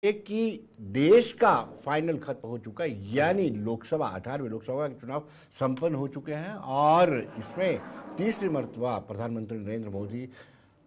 एक कि देश का फाइनल खत्म हो चुका है, यानी लोकसभा 18वें लोकसभा के चुनाव संपन्न हो चुके हैं और इसमें तीसरी मर्तबा प्रधानमंत्री नरेंद्र मोदी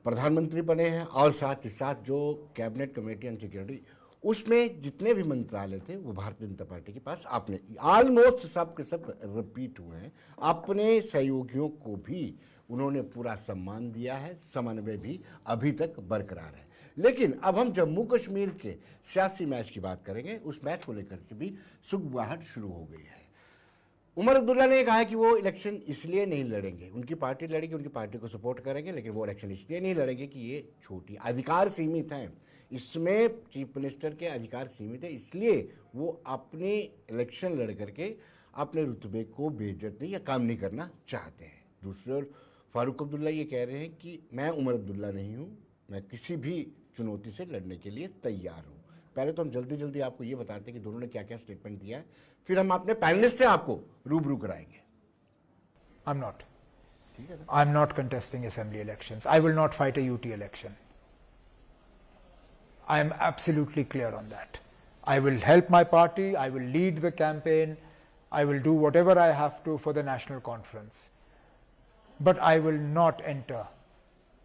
प्रधानमंत्री बने हैं और साथ ही साथ जो कैबिनेट कमेटी ऑन सिक्योरिटी उसमें जितने भी मंत्रालय थे वो भारतीय जनता पार्टी के पास अपने ऑलमोस्ट सब के सब रिपीट हुए हैं। अपने सहयोगियों को भी उन्होंने पूरा सम्मान दिया है, समन्वय भी अभी तक बरकरार है। लेकिन अब हम जम्मू कश्मीर के सियासी मैच की बात करेंगे। उस मैच को लेकर के भी सुगबुगाहट शुरू हो गई है। उमर अब्दुल्ला ने कहा कि वो इलेक्शन इसलिए नहीं लड़ेंगे, उनकी पार्टी लड़ेगी, उनकी पार्टी को सपोर्ट करेंगे, लेकिन वो इलेक्शन इसलिए नहीं लड़ेंगे कि ये छोटी अधिकार सीमित हैं, इसमें चीफ मिनिस्टर के अधिकार सीमित है, इसलिए वो अपने इलेक्शन लड़ करके अपने रुतबे को बेइज्जत या काम नहीं करना चाहते हैं। दूसरी ओर फारूक अब्दुल्ला ये कह रहे हैं कि मैं उमर अब्दुल्ला नहीं हूँ, मैं किसी भी चुनौती से लड़ने के लिए तैयार हूँ। पहले तो हम जल्दी जल्दी आपको ये बताते हैं कि दोनों ने क्या क्या स्टेटमेंट दिया है, फिर हम अपने पैनलिस्ट से आपको रूबरू कराएंगे। I'm not contesting assembly elections. I will not fight a UT election. I am absolutely clear on that. I will help my party, I will lead the campaign, I will do whatever I have to for the national conference. But I will not enter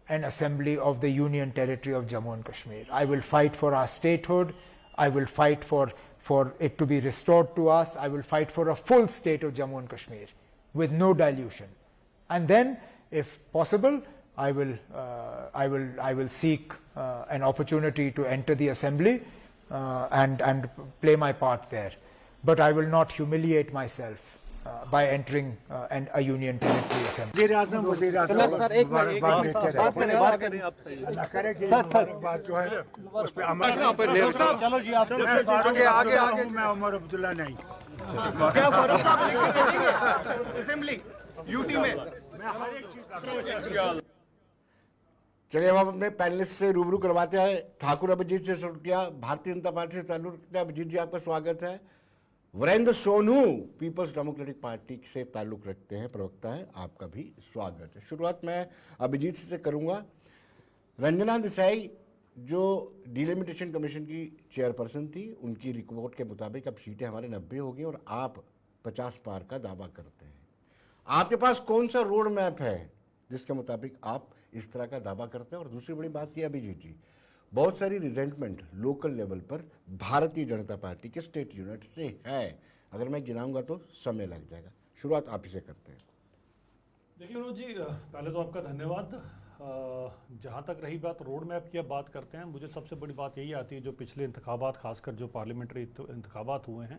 an assembly of the Union Territory of Jammu and Kashmir. I will fight for our statehood, I will fight for it to be restored to us, I will fight for a full state of Jammu and Kashmir with no dilution. And then, if possible, I will seek an opportunity to enter the assembly and play my part there. But I will not humiliate myself by entering a union territory assembly. Sir एक minute बात करें आप सही बात जो है उस पे चलो जी आप आगे मैं उमर अब्दुल्ला नहीं क्या फारूक साहब असेंबली यूटी में चलिए हम अपने पैनलिस्ट से रूबरू करवाते हैं। ठाकुर अभिजीत से शुरू किया, भारतीय जनता पार्टी से ताल्लुक रखते हैं। अभिजीत जी आपका स्वागत है। Virendra Sonu Peoples Democratic Party से ताल्लुक रखते हैं, प्रवक्ता है, आपका भी स्वागत है। शुरुआत मैं अभिजीत से करूंगा। रंजना देसाई जो डिलिमिटेशन कमीशन की चेयरपर्सन थी, उनकी रिपोर्ट के मुताबिक अब सीटें हमारे 90 हो गई और आप 50 पार का दावा करते हैं। आपके पास कौन सा रोड मैप है जिसके मुताबिक आप इस तरह का दावा करते हैं? और दूसरी बड़ी बात यह अभिजीत जी, बहुत सारी रिजेंटमेंट लोकल लेवल पर भारतीय जनता पार्टी के स्टेट यूनिट से है। अगर मैं गिनाऊंगा तो समय लग जाएगा। शुरुआत आप ही से करते हैं। देखिए विनोद जी, पहले तो आपका धन्यवाद। जहाँ तक रही बात रोड मैप की, अब बात करते हैं। मुझे सबसे बड़ी बात यही आती है, जो पिछले इंतखाबात, खासकर जो पार्लियामेंट्री इंतखाबात हुए हैं,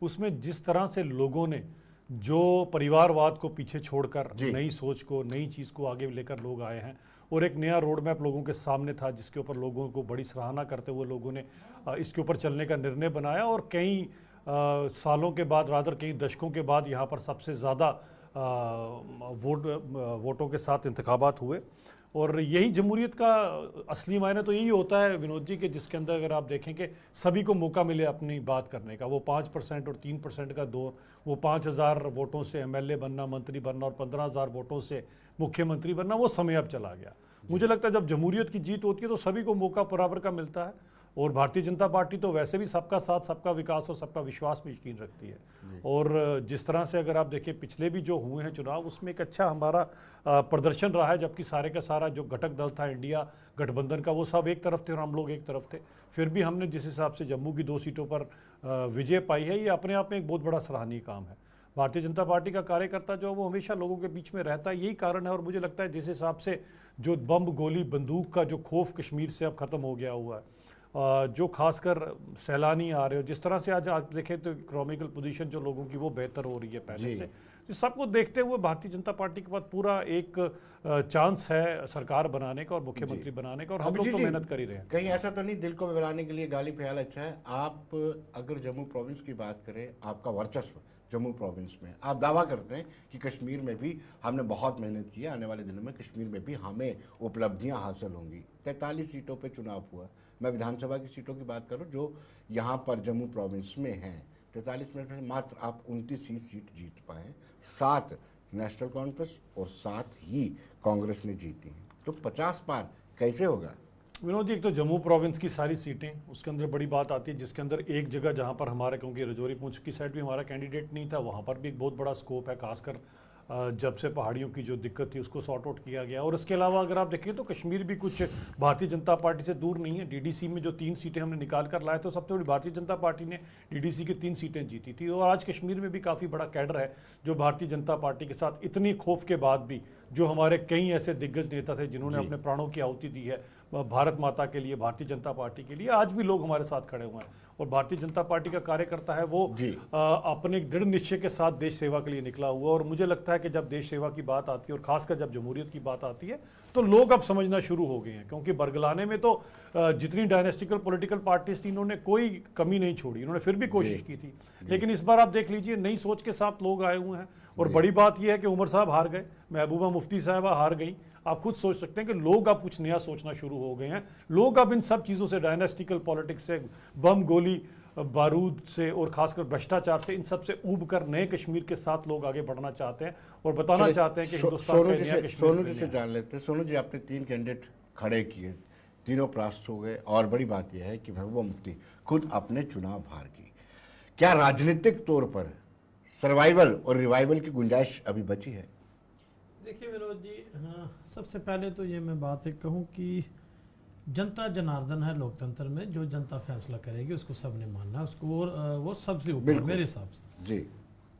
उसमें जिस तरह से लोगों ने जो परिवारवाद को पीछे छोड़कर नई सोच को, नई चीज़ को आगे लेकर लोग आए हैं और एक नया रोड मैप लोगों के सामने था, जिसके ऊपर लोगों को बड़ी सराहना करते हुए लोगों ने इसके ऊपर चलने का निर्णय बनाया। और कई सालों के बाद, रादर कई दशकों के बाद यहाँ पर सबसे ज़्यादा वोटों के साथ इंतखाबात हुए। और यही जमहूरियत का असली मायने तो यही होता है विनोद जी, कि जिसके अंदर अगर आप देखें कि सभी को मौका मिले अपनी बात करने का। वो 5% और 3% का दौर, वो 5000 वोटों से एमएलए बनना, मंत्री बनना और 15000 वोटों से मुख्यमंत्री बनना, वो समय अब चला गया। मुझे लगता है जब जमहूरियत की जीत होती है तो सभी को मौका बराबर का मिलता है। और भारतीय जनता पार्टी तो वैसे भी सबका साथ, सबका विकास और सबका विश्वास में यकीन रखती है। और जिस तरह से अगर आप देखें पिछले भी जो हुए हैं चुनाव, उसमें एक अच्छा हमारा प्रदर्शन रहा है। जबकि सारे का सारा जो घटक दल था इंडिया गठबंधन का, वो सब एक तरफ थे और हम लोग एक तरफ थे। फिर भी हमने जिस हिसाब से जम्मू की 2 सीटों पर विजय पाई है, ये अपने आप में एक बहुत बड़ा सराहनीय काम है। भारतीय जनता पार्टी का कार्यकर्ता जो वो हमेशा लोगों के बीच में रहता है, यही कारण है। और मुझे लगता है जिस हिसाब से जो बम, गोली, बंदूक का जो खौफ कश्मीर से अब ख़त्म हो गया हुआ है, जो खासकर सैलानी आ रहे हो, जिस तरह से आज आप देखें तो इकोनॉमिकल पोजीशन जो लोगों की वो बेहतर हो रही है पहले से। इस सबको देखते हुए भारतीय जनता पार्टी के पास पूरा एक चांस है सरकार बनाने का और मुख्यमंत्री बनाने का, और हम लोग तो मेहनत कर ही रहे हैं। कहीं ऐसा तो नहीं दिल को बहलाने के लिए गाली ख्याल अच्छा है? आप अगर जम्मू प्रोविंस की बात करें, आपका वर्चस्व जम्मू प्रोविंस में, आप दावा करते हैं कि कश्मीर में भी हमने बहुत मेहनत की है, आने वाले दिनों में कश्मीर में भी हमें उपलब्धियां हासिल होंगी। 43 सीटों पे चुनाव हुआ। मैं विधानसभा की सीटों की बात करूं जो यहाँ पर जम्मू प्रोविंस में हैं, 43 में मात्र आप 29 ही सीट जीत पाए। 7 नेशनल कॉन्फ्रेंस और 7 ही कांग्रेस ने जीती हैं। तो 50 पार कैसे होगा? विनोद जी, एक तो जम्मू प्रोविंस की सारी सीटें, उसके अंदर बड़ी बात आती है, जिसके अंदर एक जगह जहां पर हमारा, क्योंकि रजौरी पुंछ की साइड भी हमारा कैंडिडेट नहीं था, वहां पर भी एक बहुत बड़ा स्कोप है, खासकर जब से पहाड़ियों की जो दिक्कत थी उसको सॉर्ट आउट किया गया। और इसके अलावा अगर आप देखें तो कश्मीर भी कुछ भारतीय जनता पार्टी से दूर नहीं है। डीडीसी में जो 3 सीटें हमने निकाल कर लाए तो सबसे बड़ी भारतीय जनता पार्टी ने डीडीसी की 3 सीटें जीती थी। और आज कश्मीर में भी काफ़ी बड़ा कैडर है जो भारतीय जनता पार्टी के साथ इतनी खौफ के बाद भी, जो हमारे कई ऐसे दिग्गज नेता थे जिन्होंने अपने प्राणों की आहुति दी है भारत माता के लिए, भारतीय जनता पार्टी के लिए, आज भी लोग हमारे साथ खड़े हुए हैं। और भारतीय जनता पार्टी का कार्यकर्ता है वो अपने दृढ़ निश्चय के साथ देश सेवा के लिए निकला हुआ। और मुझे लगता है कि जब देश सेवा की बात आती है और खासकर जब जमहूरियत की बात आती है तो लोग अब समझना शुरू हो गए हैं, क्योंकि बरगलाने में तो जितनी डायनेस्टिकल पॉलिटिकल पार्टीज थी इन्होंने कोई कमी नहीं छोड़ी, इन्होंने फिर भी कोशिश की थी। लेकिन इस बार आप देख लीजिए नई सोच के साथ लोग आए हुए हैं। और बड़ी बात यह है कि उमर साहब हार गए, महबूबा मुफ्ती साहबा हार गई। आप खुद सोच सकते हैं कि लोग अब कुछ नया सोचना शुरू हो गए हैं। लोग अब इन सब चीज़ों से, डायनेस्टिकल पॉलिटिक्स से, बम गोली बारूद से और खासकर भ्रष्टाचार से, इन सब से ऊब कर नए कश्मीर के साथ लोग आगे बढ़ना चाहते हैं और बताना चाहते हैं कि हिंदुस्तान का नया कश्मीर। सोनू जी से जान लेते हैं। सोनू जी, आपने 3 कैंडिडेट खड़े किए, तीनों परास्त हो गए, और बड़ी बात यह है कि महबूबा मुफ्ती खुद अपने चुनाव हार गई। क्या राजनीतिक तौर पर सर्वाइवल और रिवाइवल की गुंजाइश अभी बची है? देखिए विनोद जी, हाँ, सबसे पहले तो ये मैं बात एक कहूँ कि जनता जनार्दन है लोकतंत्र में, जो जनता फैसला करेगी उसको सबने मानना है उसको, और वो सबसे ऊपर मेरे हिसाब से। जी,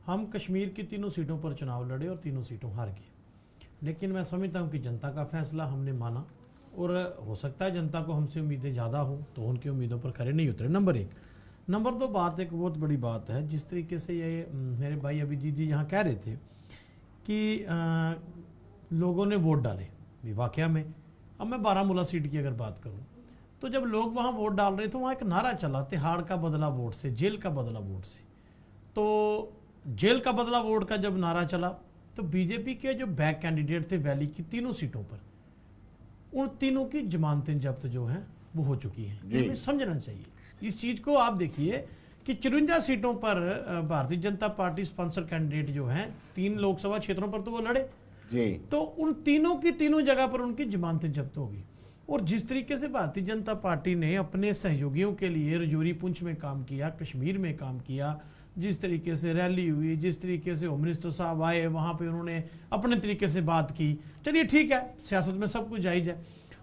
हम कश्मीर की 3 सीटों पर चुनाव लड़े और 3 सीटों हार गए, लेकिन मैं समझता हूँ कि जनता का फैसला हमने माना। और हो सकता है जनता को हमसे उम्मीदें ज़्यादा हो तो उनकी उम्मीदों पर खरे नहीं उतरे, नंबर 1। नंबर 2 बात, एक बहुत बड़ी बात है, जिस तरीके से ये मेरे भाई अभिजीत जी यहाँ कह रहे थे कि लोगों ने वोट डाले भी वाकया में। अब मैं बारामूला सीट की अगर बात करूं तो जब लोग वहां वोट डाल रहे थे, वहां एक नारा चला, तिहाड़ का बदला वोट से, जेल का बदला वोट से। तो जेल का बदला वोट का जब नारा चला तो बीजेपी के जो बैक कैंडिडेट थे वैली की 3 सीटों पर, उन तीनों की जमानतें जब्त जो हैं वो हो चुकी हैं। इसमें समझना चाहिए इस चीज को। आप देखिए कि 54 सीटों पर Bharatiya Janata party sponsor candidate जो हैं 3 लोकसभा क्षेत्रों पर तो वो लड़े, तो उन तीनों की तीनों जगह पर उनकी जमानतें जब्त होगी। और जिस तरीके से भारतीय जनता पार्टी ने अपने सहयोगियों के लिए रजौरी पुंछ में काम किया, कश्मीर में काम किया, जिस तरीके से रैली हुई, जिस तरीके से होम मिनिस्टर साहब आए, वहाँ पे उन्होंने अपने तरीके से बात की, चलिए ठीक है, सियासत में सब कुछ जायज है,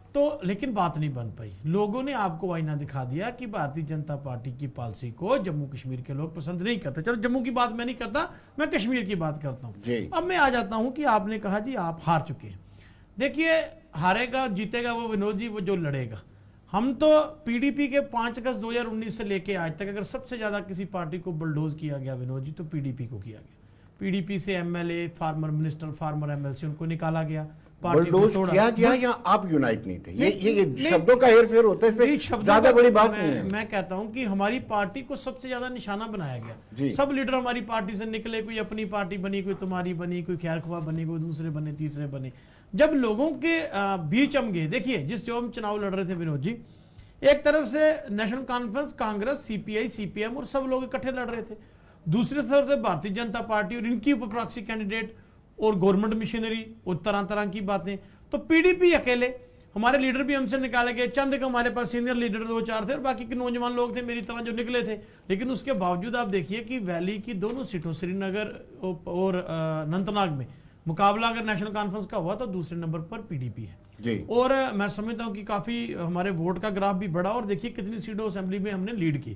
तो लेकिन बात नहीं बन पाई। लोगों ने आपको आईना दिखा दिया कि भारतीय जनता पार्टी की पॉलिसी को जम्मू कश्मीर के लोग पसंद नहीं करते। चलो जम्मू की बात मैं नहीं करता, मैं कश्मीर की बात करता हूँ। अब मैं आ जाता हूँ कि आपने कहा जी आप हार चुके हैं। देखिए, हारेगा जीतेगा वो विनोद जी, वो जो लड़ेगा। हम तो पीडीपी के 5 अगस्त 2019 से लेके आज तक अगर सबसे ज्यादा किसी पार्टी को बुलडोज किया गया विनोद जी तो पीडीपी को किया गया। पीडीपी से MLA, farmer minister, farmer MLC उनको निकाला गया, बुलडोज किया गया, या आप यूनाइट नहीं थे? ये शब्दों का हेरफेर होता है, इसमें ज्यादा बड़ी बात नहीं है। मैं कहता हूं कि हमारी पार्टी को सबसे ज्यादा निशाना बनाया गया। सब लीडर हमारी पार्टी से निकले, कोई अपनी पार्टी बनी, कोई तुम्हारी बनी, कोई खैर ख्वाह बनी, कोई दूसरे बने, तीसरे बने। जब लोगों के बीच हम गए, देखिए जो हम चुनाव लड़ रहे थे विनोद जी, एक तरफ से national conference, Congress, CPI, CPM और सब लोग इकट्ठे लड़ रहे थे, दूसरी तरफ से भारतीय जनता पार्टी और इनकी उप प्रॉक्सी कैंडिडेट और गवर्नमेंट मिशनरी और तरह तरह की बातें। तो पीडीपी अकेले, हमारे लीडर भी हमसे निकाले गए, चंद के हमारे पास सीनियर लीडर 2-4 थे और बाकी के नौजवान लोग थे मेरी तरह जो निकले थे। लेकिन उसके बावजूद आप देखिए कि वैली की दोनों सीटों श्रीनगर और अनंतनाग में मुकाबला अगर नेशनल कॉन्फ्रेंस का हुआ तो दूसरे नंबर पर पीडीपी है। और मैं समझता हूं कि काफी हमारे वोट का ग्राफ भी बढ़ा और देखिए कितनी सीटों असेंबली में हमने लीड की।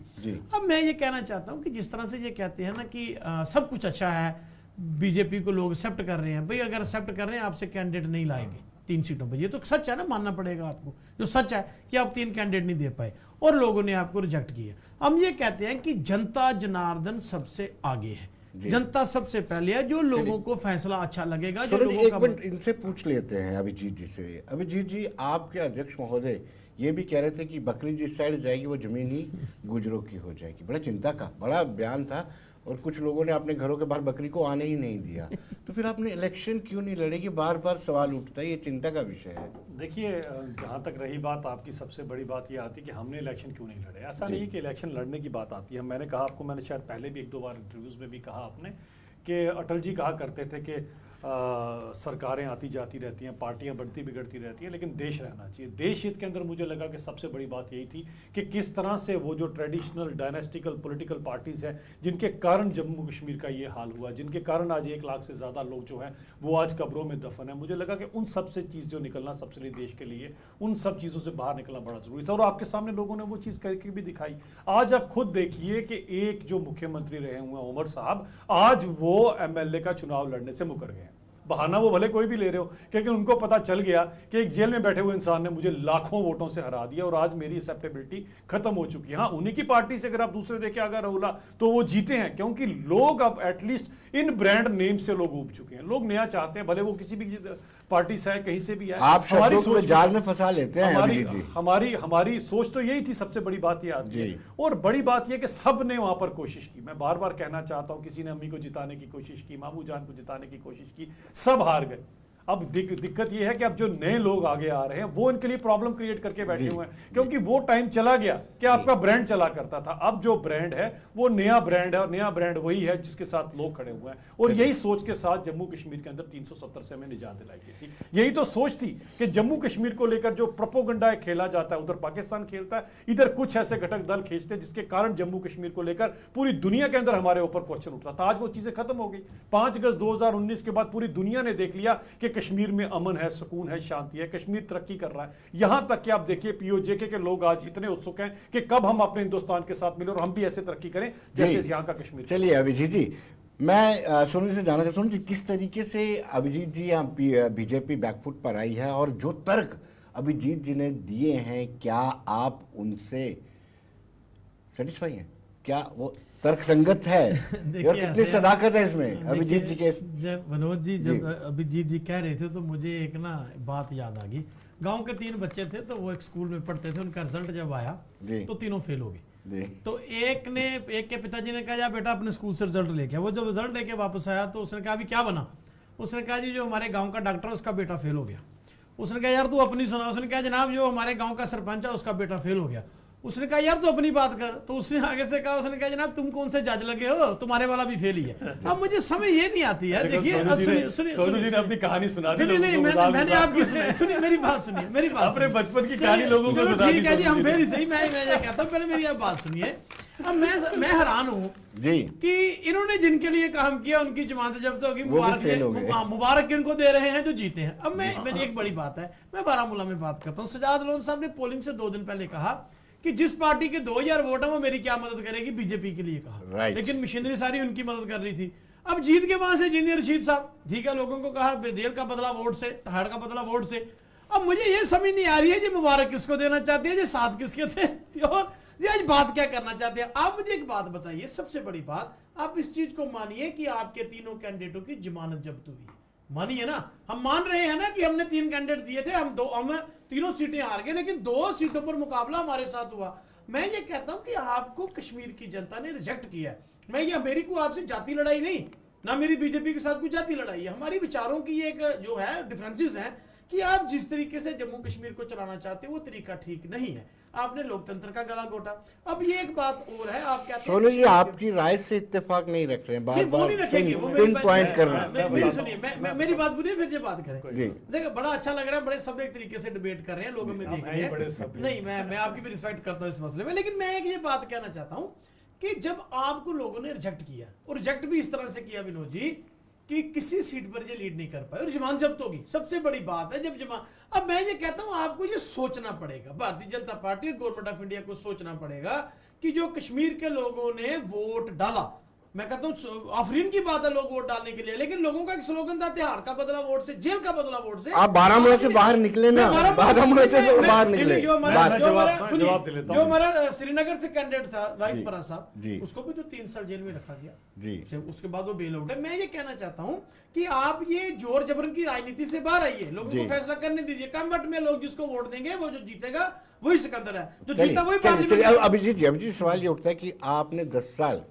अब मैं ये कहना चाहता हूं कि जिस तरह से ये कहते हैं ना कि सब कुछ अच्छा है, बीजेपी को लोग एक्सेप्ट कर रहे हैं, भाई अगर एक्सेप्ट कर रहे हैं आपसे कैंडिडेट नहीं लाएंगे 3 सीटों पर, ये तो सच है ना, मानना पड़ेगा आपको। जो सच है कि आप 3 कैंडिडेट नहीं दे पाए और लोगों ने आपको रिजेक्ट किया। हम ये कहते हैं कि जनता जनार्दन सबसे आगे है, जनता सबसे पहले है, जो लोगों को फैसला अच्छा लगेगा। जो लोगों एक मिनट इनसे पूछ लेते हैं अभिजीत जी से। अभिजीत जी, आपके अध्यक्ष महोदय ये भी कह रहे थे कि बकरी जिस साइड जाएगी वो जमीन ही गुजरों की हो जाएगी। बड़ा चिंता का बड़ा बयान था और कुछ लोगों ने अपने घरों के बाहर बकरी को आने ही नहीं दिया। तो फिर आपने इलेक्शन क्यों नहीं लड़ेगी? बार बार सवाल उठता है, ये चिंता का विषय है। देखिए, जहाँ तक रही बात आपकी, सबसे बड़ी बात ये आती है कि हमने इलेक्शन क्यों नहीं लड़े। ऐसा नहीं है कि इलेक्शन लड़ने की बात आती है। मैंने कहा आपको, मैंने शायद पहले भी 1-2 बार इंटरव्यूज़ में भी कहा आपने कि अटल जी कहा करते थे कि सरकारें आती जाती रहती हैं, पार्टियां बढ़ती बिगड़ती रहती हैं, लेकिन देश रहना चाहिए। देश हित के अंदर मुझे लगा कि सबसे बड़ी बात यही थी कि किस तरह से वो जो ट्रेडिशनल डायनेस्टिकल पॉलिटिकल पार्टीज़ हैं, जिनके कारण जम्मू कश्मीर का ये हाल हुआ, जिनके कारण आज 1 लाख से ज़्यादा लोग जो हैं वो आज कब्रों में दफन है, मुझे लगा कि उन सब से चीज़ जो निकलना सबसे लिए देश के लिए, उन सब चीज़ों से बाहर निकलना बड़ा ज़रूरी था। और आपके सामने लोगों ने वो चीज़ करके भी दिखाई। आज आप खुद देखिए कि एक जो मुख्यमंत्री रहे हुए हैं उमर साहब, आज वो MLA का चुनाव लड़ने से मुकर गए हैं। बहाना वो भले कोई भी ले रहे हो, क्योंकि उनको पता चल गया कि एक जेल में बैठे हुए इंसान ने मुझे लाखों वोटों से हरा दिया और आज मेरी एक्सेप्टेबिलिटी खत्म हो चुकी है। हाँ, उन्हीं की पार्टी से अगर आप दूसरे देखे अगर रहुला तो वो जीते हैं, क्योंकि लोग अब एटलीस्ट इन ब्रांड नेम से लोग उब चुके हैं। लोग नया चाहते हैं, भले वो किसी भी पार्टी से है, कहीं से भी है। आप शब्दों को जाल में फंसा लेते हैं अभिजीत जी। हमारी सोच तो यही थी, सबसे बड़ी बात ये आती है। और बड़ी बात यह कि सब ने वहां पर कोशिश की। मैं बार बार कहना चाहता हूं, किसी ने अम्मी को जिताने की कोशिश की, मामू जान को जिताने की कोशिश की, सब हार गए। अब दिक्कत यह है कि अब जो नए लोग आगे आ रहे हैं वो इनके लिए प्रॉब्लम क्रिएट करके बैठे हुए हैं, क्योंकि वो टाइम चला गया कि आपका ब्रांड चला करता था। अब जो ब्रांड है वो नया ब्रांड है, और नया ब्रांड वही है जिसके साथ लोग खड़े हुए हैं। और यही सोच के साथ जम्मू कश्मीर के अंदर 370 से हमें निजात दिलाई गई थी। यही तो सोच थी कि जम्मू कश्मीर को लेकर जो प्रोपोगंडा खेला जाता है, उधर पाकिस्तान खेलता है, इधर कुछ ऐसे घटक दल खींचते हैं, जिसके कारण जम्मू कश्मीर को लेकर पूरी दुनिया के अंदर हमारे ऊपर क्वेश्चन उठ रहा था। आज वो चीजें खत्म हो गई। 5 अगस्त 2019 के बाद पूरी दुनिया ने देख लिया कि कश्मीर में अमन है, सुकून है, शांति है, कश्मीर तरक्की कर रहा है। यहां तक कि आप देखिए POJK के लोग आज इतने उत्सुक हैं कि कब हम अपने हिंदुस्तान के साथ मिले और हम भी ऐसे तरक्की करें जैसे यहां का कश्मीर। चलिए अभिजीत जी, मैं सोनू जी से जानना चाहता हूँ किस तरीके से अभिजीत जी यहाँ BJP बैकफुट पर आई है, और जो तर्क अभिजीत जी ने दिए हैं, क्या आप उनसे सेटिस्फाई हैं? क्या वो तर्क संगत है? और कितनी सदाकत है इसमें अभिजीत जी के? जब मनोज जी, जब अभिजीत जी कह रहे थे तो मुझे एक ना बात याद आ गई। गांव के 3 बच्चे थे, तो वो एक स्कूल में पढ़ते थे। उनका रिजल्ट जब आया तो तीनों फेल हो गए। तो एक के पिताजी ने कहा, जा बेटा अपने स्कूल से रिजल्ट लेके। वो जब रिजल्ट लेके वापस आया तो उसने कहा, अभी क्या बना? उसने कहा, जी जो हमारे गाँव का डॉक्टर है उसका बेटा फेल हो गया। उसने कहा, यार तू अपनी सुना। उसने कहा, जनाब जो हमारे गाँव का सरपंच है उसका बेटा फेल हो गया। उसने कहा, यार तू अपनी बात कर। तो उसने आगे से कहा, उसने कहा, जनाब तुम कौन से जज लगे हो, तुम्हारे वाला भी फेल ही है। अब मुझे समझ ये नहीं आती है। देखिए सुनिए अपनी कहानी सुना दी। नहीं, मैंने आपकी सुनी। सुनिए मेरी बात, सुनिए मेरी बात। अपने बचपन की कहानी लोगों को सुना दी। ठीक है जी, हम फेल ही सही। मैं ये कहता हूँ, पहले मेरी आप बात सुनिए। अब मैं हैरान हूँ जी कि इन्होंने जिनके लिए काम किया उनकी जमानत जब्त होगी। मुबारक इनको दे रहे हैं जो जीते हैं। अब मेरी एक बड़ी बात है, मैं बारामूला में बात करता हूँ। सजाद लोन साहब ने पोलिंग से 2 दिन पहले कहा कि जिस पार्टी के 2000 वोट है वो मेरी क्या मदद करेगी, BJP के लिए कहा। लेकिन मशीनरी सारी उनकी मदद कर रही थी। अब जीत के वहां से इंजीनियर रशीद साहब, ठीक है, लोगों को कहा जेल का बदला वोट से, तहाड़ का बदला वोट से। अब मुझे ये समझ नहीं आ रही है जी मुबारक किसको देना चाहते हैं, जी साथ किसके थे, और ये आज बात क्या करना चाहते हैं। आप मुझे एक बात बताइए, सबसे बड़ी बात, आप इस चीज को मानिए कि आपके तीनों कैंडिडेटों की जमानत जब्त हुई है। मानिए ना, हम मान रहे हैं ना कि हमने 3 कैंडिडेट दिए थे, हम 3 सीटें हार गए, लेकिन 2 सीटों पर मुकाबला हमारे साथ हुआ। मैं ये कहता हूं कि आपको कश्मीर की जनता ने रिजेक्ट किया है। मैं ये, मेरी को आपसे जाति लड़ाई नहीं, ना मेरी BJP के साथ कोई जाति लड़ाई है। हमारी विचारों की एक जो है डिफरेंसेस हैं कि आप जिस तरीके से जम्मू कश्मीर को चलाना चाहते हो वो तरीका ठीक नहीं है। आपने लोकतंत्र का गला घोटा। अब ये एक बात और है, आप कहते हैं सोनू जी आपकी राय से इत्तेफाक नहीं रख रहे हैं, बार-बार पिन पॉइंट कर रहे हैं। मेरी सुनिए, मेरी बात सुनिए, फिर ये बात करें। देखो बड़ा अच्छा लग रहा है, बड़े सब एक तरीके से डिबेट कर रहे हैं, लोगों में देख रहे हैं। नहीं, मैं आपकी भी रिस्पेक्ट करता हूँ इस मसले में, लेकिन मैं एक ये बात कहना चाहता हूँ कि जब आपको लोगों ने रिजेक्ट किया, और रिजेक्ट भी इस तरह से किया विनोद जी कि किसी सीट पर ये लीड नहीं कर पाए और जमानत जब्त होगी, सबसे बड़ी बात है। जब अब मैं ये कहता हूं आपको ये सोचना पड़ेगा, Bharatiya Janata party, government of India को सोचना पड़ेगा कि जो कश्मीर के लोगों ने वोट डाला, मैं कहता हूँ आफरीन की बात है लोग वोट डालने के लिए, लेकिन लोगों का एक स्लोगन था तिहाड़ का बदला वोट से, जेल का बदला वोट से। आप बारामूला से बाहर निकले ना, बारामूला से बाहर निकले। जो हमारा श्रीनगर से कैंडिडेट था वाहिद परा साहब, उसको भी तो 3 साल जेल में रखा गया जी, उसके बाद वो बेल आउट है। मैं ये कहना चाहता हूँ कि आप ये जोर जबरन की राजनीति से बाहर आइए, लोगों को फैसला करने दीजिए। कन्वर्ट में लोग जिसको वोट देंगे वो जो जीतेगा वही सिकंदर है, जो जीता वही पार्लियामेंट। अभिजीत जी सवाल ये उठता है कि आपने 10 साल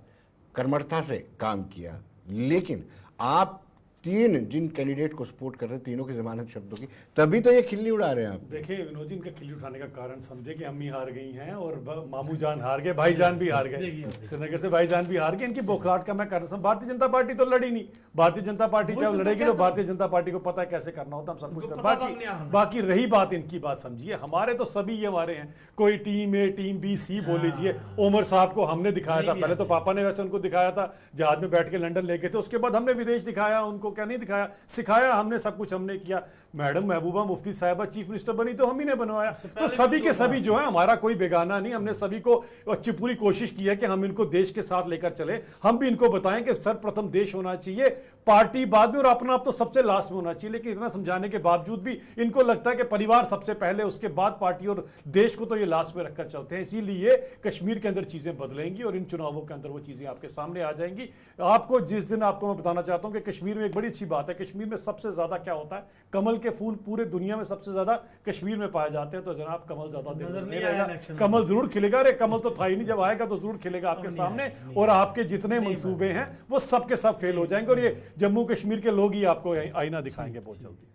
कर्मठता से काम किया, लेकिन आप तीन जिन कैंडिडेट को सपोर्ट कर रहे हैं, तीनों की जमानत शब्दों की, तभी तो ये खिल्ली उड़ा रहे हैं आप। देखिए विनोद जी, इनका खिल्ली उठाने का कारण समझे कि अम्मी हार गई हैं और मामू जान हार गए, भाईजान भी हार गए, श्रीनगर से भाईजान भी हार गए। इनकी बौखलाहट का मैं कारण समझ, भारतीय जनता पार्टी तो लड़ी नहीं। भारतीय जनता पार्टी जब लड़ेगी तो भारतीय जनता पार्टी को पता है कैसे करना होता, हम सब कुछ कर। बाकी रही बात इनकी, बात समझिए, हमारे तो सभी ये हमारे हैं, कोई टीम ए टीम बी सी बोल लीजिए। उमर साहब को हमने दिखाया था, पहले तो पापा ने वैसे उनको दिखाया था, जहाज में बैठ के लंदन ले गए थे, उसके बाद हमने विदेश दिखाया उनको, क्या नहीं दिखाया, सिखाया हमने, सब कुछ हमने किया। मैडम महबूबा मुफ्ती साहिबा चीफ मिनिस्टर बनी तो हम ही ने बनवाया। तो सभी के सभी जो है, हमारा कोई बेगाना नहीं, हमने सभी को अच्छी पूरी कोशिश की है कि हम इनको देश के साथ लेकर चले। हम भी इनको बताएं कि सर्वप्रथम देश होना चाहिए, पार्टी बाद में और अपना आप तो सबसे लास्ट में होना चाहिए। लेकिन इतना समझाने के बावजूद भी इनको लगता है कि परिवार सबसे पहले, उसके बाद पार्टी और देश को तो ये लास्ट में रखकर चलते हैं। इसीलिए कश्मीर के अंदर चीजें बदलेंगी और इन चुनावों के अंदर वो चीजें आपके सामने आ जाएंगी। आपको जिस दिन आपको मैं बताना चाहता हूं कि कश्मीर में एक बड़ी अच्छी बात है, कश्मीर में सबसे ज्यादा क्या होता है, कमल के फूल पूरे दुनिया में सबसे ज्यादा कश्मीर में पाए जाते हैं। तो जनाब कमल ज्यादा नजर नहीं रहेगा, आया election कमल जरूर खिलेगा। अरे कमल तो था ही नहीं, जब आएगा तो जरूर खिलेगा आपके सामने, और आपके जितने मंसूबे हैं वो सब के सब फेल हो जाएंगे। और ये जम्मू कश्मीर के लोग ही आपको आईना दिखाएंगे बहुत जल्दी।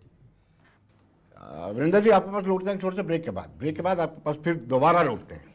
वृंदा जी, आपके पास लौटते हैं छोटे से ब्रेक के बाद, आपके पास फिर दोबारा लौटते हैं।